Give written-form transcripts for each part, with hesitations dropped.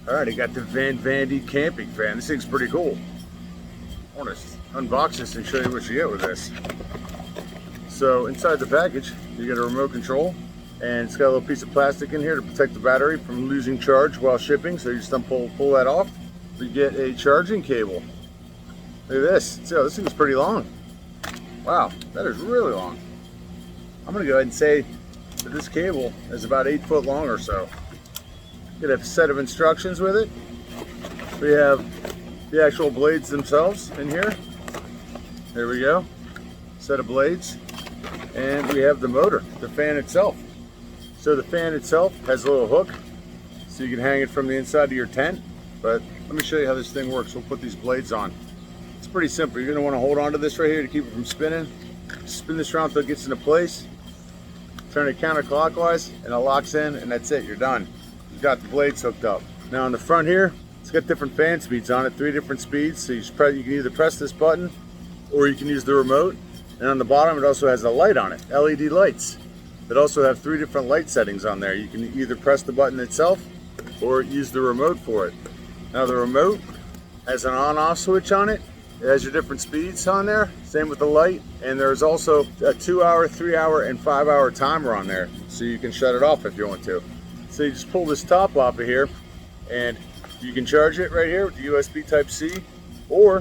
Alright, I got the Van Vandy camping fan. This thing's pretty cool. I want to unbox this and show you what you get with this. So inside the package, you get a remote control, and it's got a little piece of plastic in here to protect the battery from losing charge while shipping. So you just pull that off. You get a charging cable. Look at this. See, this thing's pretty long. Wow, that is really long. I'm going to go ahead and say that this cable is about 8 foot long or so. You get a set of instructions with it. We have the actual blades themselves in here. There we go. Set of blades. And we have the motor, the fan itself. So the fan itself has a little hook, so you can hang it from the inside of your tent. But let me show you how this thing works. We'll put these blades on. It's pretty simple. You're going to want to hold on to this right here to keep it from spinning. Spin this around until it gets into place. Turn it counterclockwise and it locks in, and that's it. You're done. You've got the blades hooked up. Now on the front here, it's got different fan speeds on it, 3 different speeds. So you can either press this button or you can use the remote. And on the bottom, it also has a light on it, LED lights. That also have 3 different light settings on there. You can either press the button itself or use the remote for it. Now the remote has an on-off switch on it. It has your different speeds on there, same with the light. And there's also a 2-hour, 3-hour, and 5-hour timer on there, so you can shut it off if you want to. So you just pull this top off of here, and you can charge it right here with the USB Type-C, or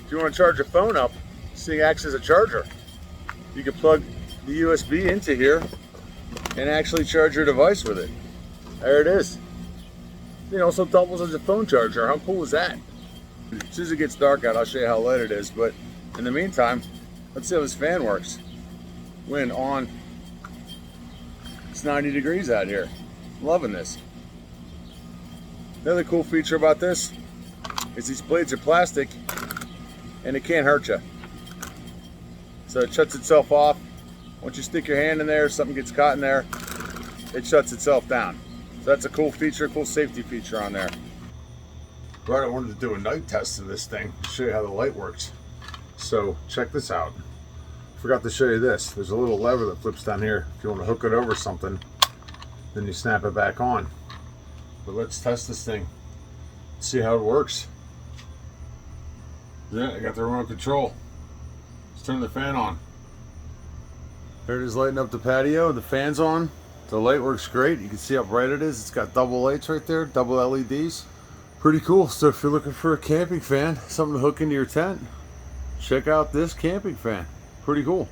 if you want to charge your phone up, this thing acts as a charger. You can plug the USB into here and actually charge your device with it. There it is. It also doubles as a phone charger. How cool is that? As soon as it gets dark out, I'll show you how light it is, but in the meantime, let's see how this fan works. Wind on. It's 90 degrees out here. Loving this. The other cool feature about this is these blades are plastic and it can't hurt you. So it shuts itself off. Once you stick your hand in there, something gets caught in there, it shuts itself down. So that's a cool feature, cool safety feature on there. Right, I wanted to do a night test of this thing to show you how the light works. So check this out. Forgot to show you this. There's a little lever that flips down here. If you want to hook it over something, then you snap it back on. But let's test this thing, see how it works. Yeah, I got the remote control. Let's turn the fan on. There it is, lighting up the patio. The fan's on. The light works great. You can see how bright it is. It's got double lights right there, double LEDs. Pretty cool. So if you're looking for a camping fan, something to hook into your tent, check out this camping fan. Pretty cool.